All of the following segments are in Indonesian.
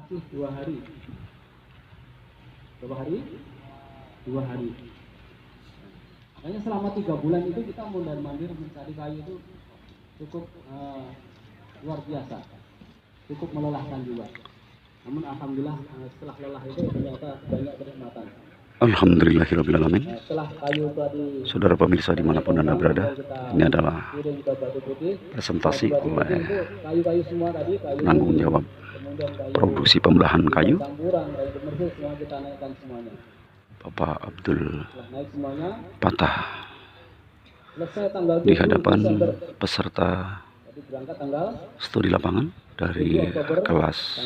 masih 2 hari. Berapa hari? 2 hari. Makanya selama 3 bulan itu kita mondar-mandir mencari kayu itu cukup luar biasa, cukup melelahkan juga. Namun alhamdulillah setelah lelah itu ternyata banyak kenikmatan. Alhamdulillahirrahmanirrahim. Setelah kayu tadi, Saudara pemirsa dimanapun Anda berada, ini adalah presentasi oleh kayu-kayu semua tadi, kayu penanggung jawab produksi pembelahan kayu, Bapak Abdul Patah, di hadapan peserta studi lapangan dari kelas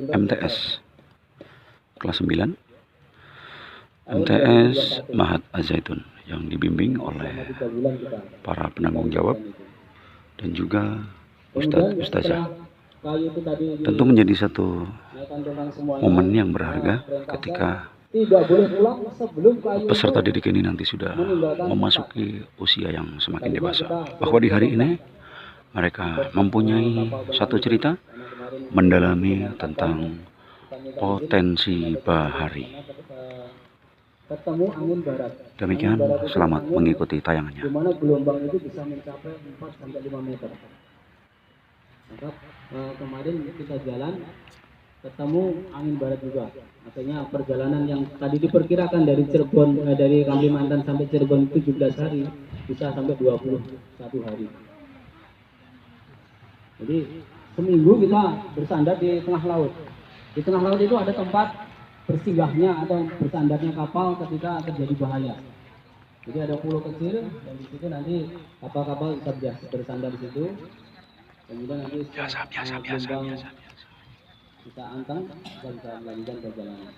MTS kelas 9 MTS Mahat Az-Zaitun yang dibimbing oleh para penanggung jawab dan juga Ustadz-Ustazah. Tentu menjadi satu momen yang berharga ketika peserta didik ini nanti sudah memasuki usia yang semakin dewasa, bahwa di hari ini mereka mempunyai satu cerita mendalami tentang potensi bahari. Demikian, selamat mengikuti tayangannya. Di mana gelombang itu bisa mencapai 4-5 meter. Maka kemarin kita jalan ketemu angin barat juga. Artinya perjalanan yang tadi diperkirakan dari Cirebon dari Kalimantan sampai Cirebon 17 hari bisa sampai 21 hari. Jadi seminggu kita bersandar di tengah laut. Di tengah laut itu ada tempat bersinggahnya atau bersandarnya kapal ketika terjadi bahaya. Jadi ada pulau kecil dan di situ nanti kapal-kapal bisa bersandar di situ. Kemudian nanti gelombang kita anteng dan bisa melanjutkan perjalanan.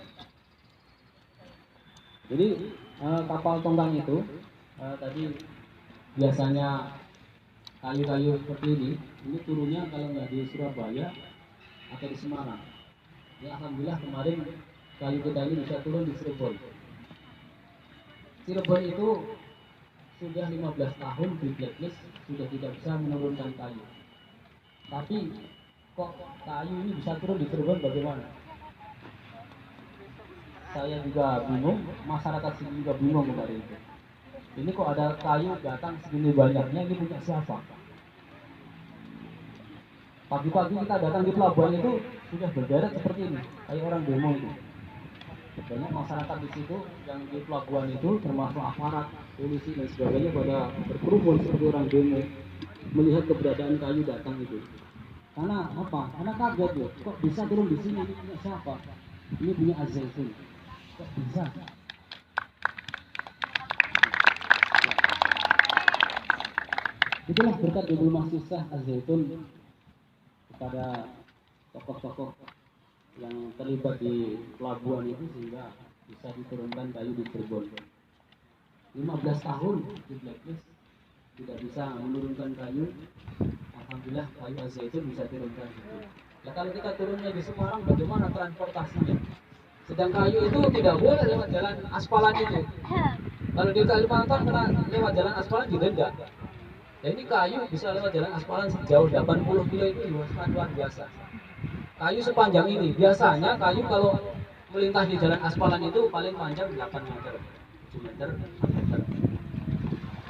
Jadi kapal tongkang itu tadi biasanya kayu-kayu seperti ini turunnya kalau nggak di Surabaya atau di Semarang. Ya alhamdulillah kemarin kayu kita ini bisa turun di Cirebon. Cirebon itu sudah 15 tahun di blacklist, sudah tidak bisa menurunkan kayu. Tapi kok kayu ini bisa turun di Cirebon bagaimana? Saya juga bingung, masyarakat sini juga bingung kemarin itu. Ini kok ada kayu datang segini banyaknya, ini punya siapa? Pagi-pagi kita datang di pelabuhan itu sudah berderet seperti ini, kayak orang demo itu. Banyak masyarakat di situ yang di pelabuhan itu termasuk aparat, polisi dan sebagainya pada berkerumun seperti orang demo melihat keberadaan kayu datang itu. Karena apa? Karena kaget loh, kok bisa turun di sini? Ini punya siapa? Ini punya Az-Zaitun. Kok bisa? Itulah berkat Ibu Mahasiswa Az-Zaitun kepada tokoh-tokoh yang terlibat di pelabuhan itu sehingga bisa diturunkan kayu di Cirebon. 15 tahun di blacklist tidak bisa menurunkan kayu. Alhamdulillah kayu Az-Zaitun bisa turunkan gitu. Nah kalau kita turunnya di Semarang bagaimana transportasinya? Sedang kayu itu tidak boleh lewat jalan aspalan itu. Kalau di Kalimantan kena lewat jalan aspalan didenda. Dan ini kayu bisa lewat jalan aspalan sejauh 80 kilo itu luar biasa. Kayu sepanjang ini, biasanya kayu kalau melintas di jalan aspalan itu paling panjang 8 meter, 7 meter, 4 meter.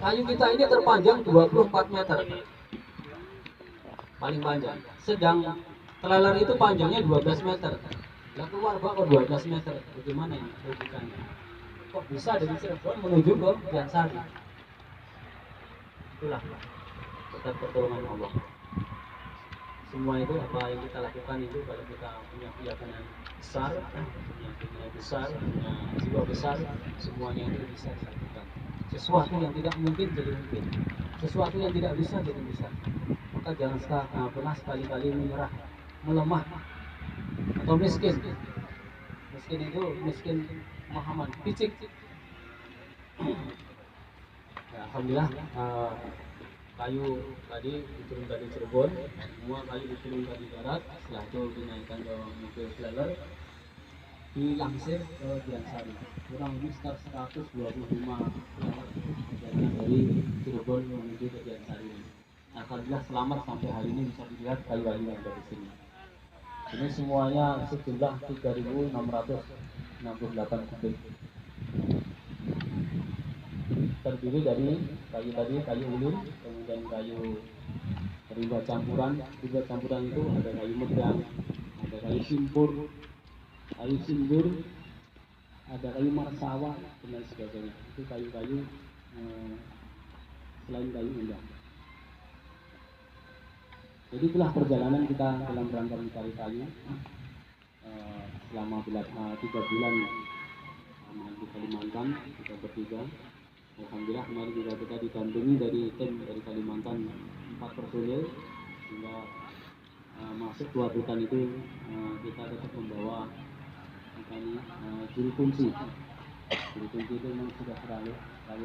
Kayu kita ini terpanjang 24 meter, paling panjang. Sedang trailer itu panjangnya 12 meter. Lah keluar kok 12 meter, bagaimana ini logikanya? Kok bisa dari Cirebon menuju ke Giansari? Itulah berkat pertolongan Allah. Semua itu apa yang kita lakukan itu kalau kita punya keyakinan besar, punya keinginan besar, punya jiwa besar, semuanya itu bisa dilakukan. Sesuatu yang tidak mungkin jadi mungkin, sesuatu yang tidak bisa jadi bisa. Maka jangan pernah sekali-kali menyerah, melemah atau miskin. Miskin itu miskin pemahaman, picik. Ya, alhamdulillah kayu tadi diturunkan di Cirebon, semua kayu diturunkan di darat, setelah itu dinaikkan ke mobil trailer, dilangsir ke Giansari. Kurang lebih sekitar 125 perjalanan dari Cirebon menuju ke Giansari. Alhamdulillah selamat sampai hari ini bisa dilihat kayu-kayu yang dari sini. Ini semuanya sejumlah 3.668 kubik. Terdiri dari kayu tadi, kayu ulin, kemudian kayu rimba campuran. Rimba campuran itu ada kayu medang, ada kayu simpur, ada kayu marsawa dan lain sebagainya. Itu kayu-kayu selain kayu indah. Jadi itulah perjalanan kita dalam rangka mencari kayu selama 3 bulan di Kalimantan. Kita bertiga. Alhamdulillah kemarin juga kita didampingi dari tim dari Kalimantan 4 personil sehingga masuk 2 hutan itu kita tetap membawa juru kunci. Juru kunci itu memang sudah terlalu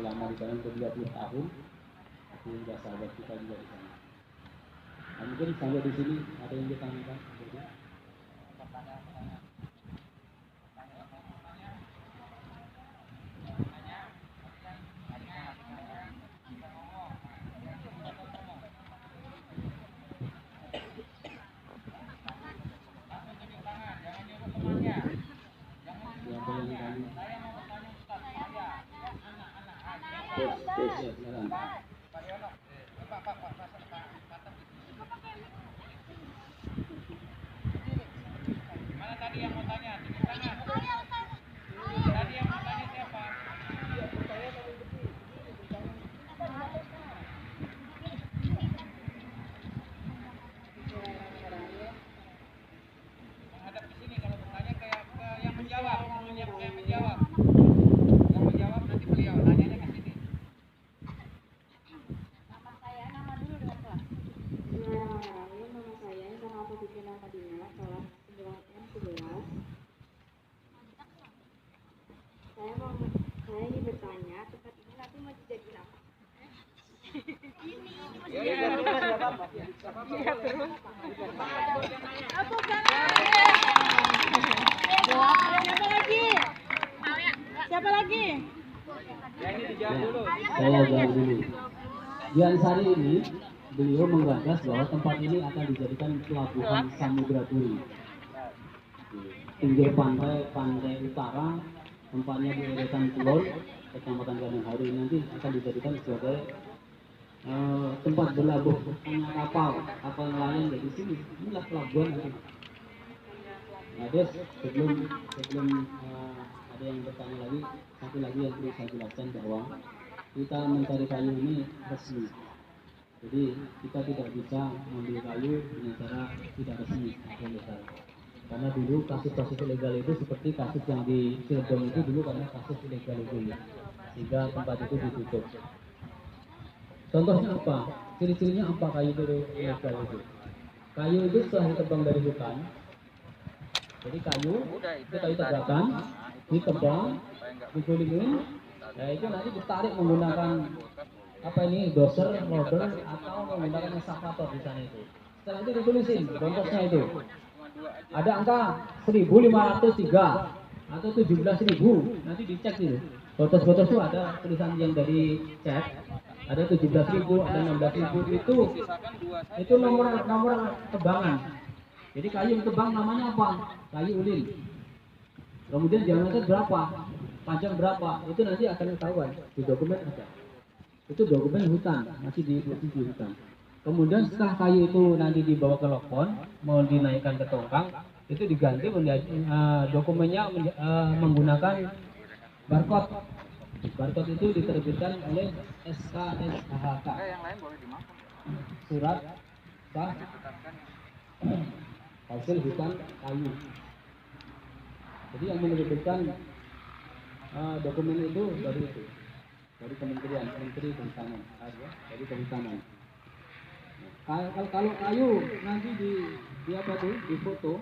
lama di sana, sudah 20 tahun. Itu sudah sahabat kita juga di sana. Nah, mungkin sampai di sini ada yang ditanyakan. Saya ingin bertanya, tempat ini nanti mau dijadiin apa? Siapa lagi? Saya jawab dulu. Di Ansari ini beliau menggagas bahwa tempat ini akan dijadikan pelabuhan Samudra Duri. Pinggir pantai utara, tempatnya di Eretan Kulon, Kecamatan Ganang ini nanti akan dijadikan sebagai tempat berlabuh kapal nelayan dari sini. Inilah pelabuhan itu. Nah, Des, sebelum ada yang bertanya lagi, satu lagi yang perlu saya jelaskan bahwa kita mencari kayu ini resmi. Jadi kita tidak bisa mengambil kayu dengan cara tidak resmi atau legal. Karena dulu kasus-kasus ilegal itu seperti kasus yang di Cirebon itu dulu karena kasus ilegal itu, sehingga tempat itu ditutup. Contohnya apa? Ciri-cirinya apa kayu itu ilegal itu? Kayu itu setelah ditebang dari hutan, jadi kayu tegakan, ditebang, digulingin, ya itu nanti ditarik menggunakan doser, loader, atau menggunakan eskavator di sana itu. Setelah itu ditulisin bongkosnya itu. Ada angka 1503 atau 17.000, nanti dicek itu. Botos-botos itu ada tulisan yang dari cek, ada 17.000, ada 16.000, itu nomor tebangan. Jadi kayu yang tebang namanya apa? Kayu ulin. Kemudian diameter berapa? Panjang berapa? Itu nanti akan ketahuan di dokumen ada. Itu dokumen hutan, masih di hutan. Kemudian setelah kayu itu nanti dibawa ke lokpon, mau dinaikkan ke tongkang, itu diganti menjadi dokumennya menggunakan barcode. Barcode itu diterbitkan oleh SKSHK. Surat sah hasil hutan kayu. Jadi yang menerbitkan dokumen itu dari Kementerian Kehutanan, dari Kehutanan. Kalau kayu nanti di foto,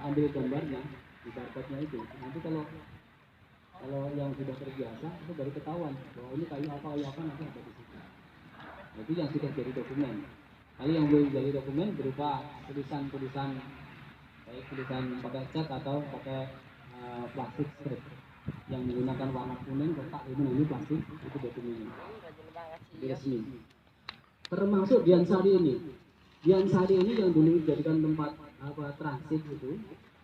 ambil gambarnya, di barcode-nya itu. Nanti kalau yang sudah terbiasa itu baru ketahuan bahwa ini kayu apa nanti ada di situ. Itu yang sudah jadi dokumen. Kalau yang belum jadi dokumen berupa tulisan baik tulisan pakai cat atau pakai plastik strip yang menggunakan warna kuning kotak itu nanti plastik, itu dokumennya. Resmi. Termasuk di Ansari ini. Yang Sari ini yang dulu dijadikan tempat transit itu,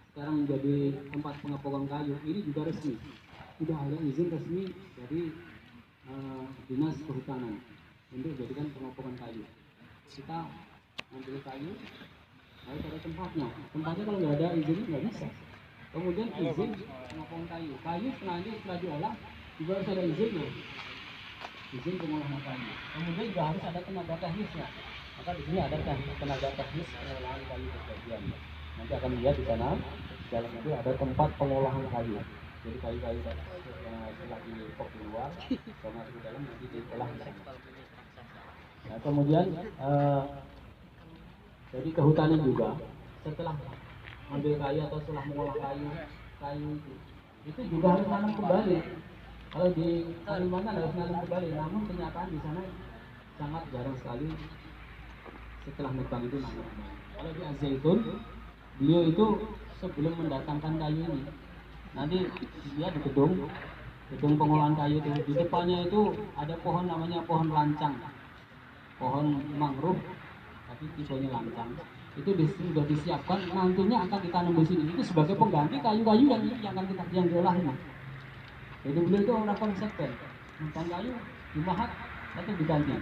sekarang menjadi tempat pengepungan kayu. Ini juga resmi, sudah ada izin resmi dari dinas kehutanan untuk dijadikan pengepungan kayu. Kita ambil kayu, harus ada tempatnya. Tempatnya kalau nggak ada izin nggak bisa. Kemudian izin pengepungan kayu. Kayu setelah diolah juga harus ada izinnya. Izin pengolahan kayu. Kemudian juga harus ada tenaga teknisnya. Maka di sini ada tenaga teknis pengolahan kayu berbagian. Nanti akan lihat di sana, di dalam itu ada tempat pengolahan kayu. Jadi kayu-kayu setelah dipok di luar, sama di dalam nanti diolah di sana. Nah, kemudian jadi kehutanan juga setelah ambil kayu atau setelah mengolah kayu itu juga harus nanam kembali. Kalau di Kalimantan harus nanam kembali, namun kenyataan di sana sangat jarang sekali setelah nebang itu nanam kembali. Kalau di Al-Zaitun, beliau itu sebelum mendatangkan kayu ini, nanti dia di gedung pengolahan kayu itu, di depannya itu ada pohon namanya pohon lancang, pohon mangrove, tapi tipenya lancang. Itu sudah disiapkan, nantinya akan ditanam di sini. Itu sebagai pengganti kayu-kayu yang diolah ini. Jadi beliau itu orang konsisten, nebang kayu dimahat atau diganti.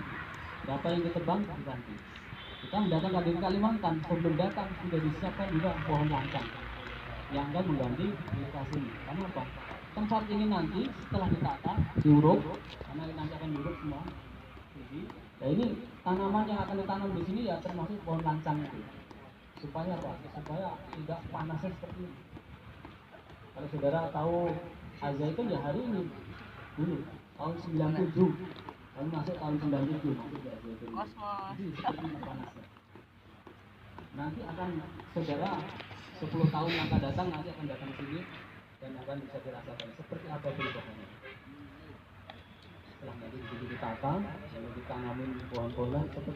Berapa yang ditebang diganti. Kita mendatangkan dari Kalimantan, sebelum datang sudah disiapkan juga pohon lancang yang akan mengganti lokasi ini. Karena apa? Tempat ini nanti setelah ditata, diuruk, karena nanti akan diuruk semua. Jadi, nah ini tanaman yang akan ditanam di sini ya termasuk pohon lancang itu. Supaya apa? Supaya tidak panasnya seperti ini. Kalau saudara tahu Al-Zaitun ya hari ini dulu tahun 97, lalu masuk tahun 97 masuk di Al-Zaitun. Jadi seperti ini panasnya. Nanti akan saudara 10 tahun yang akan datang nanti akan datang sini dan akan bisa dirasakan seperti apa perubahannya. Setelah nanti ditata, lalu ditanamin pohon-pohonan seperti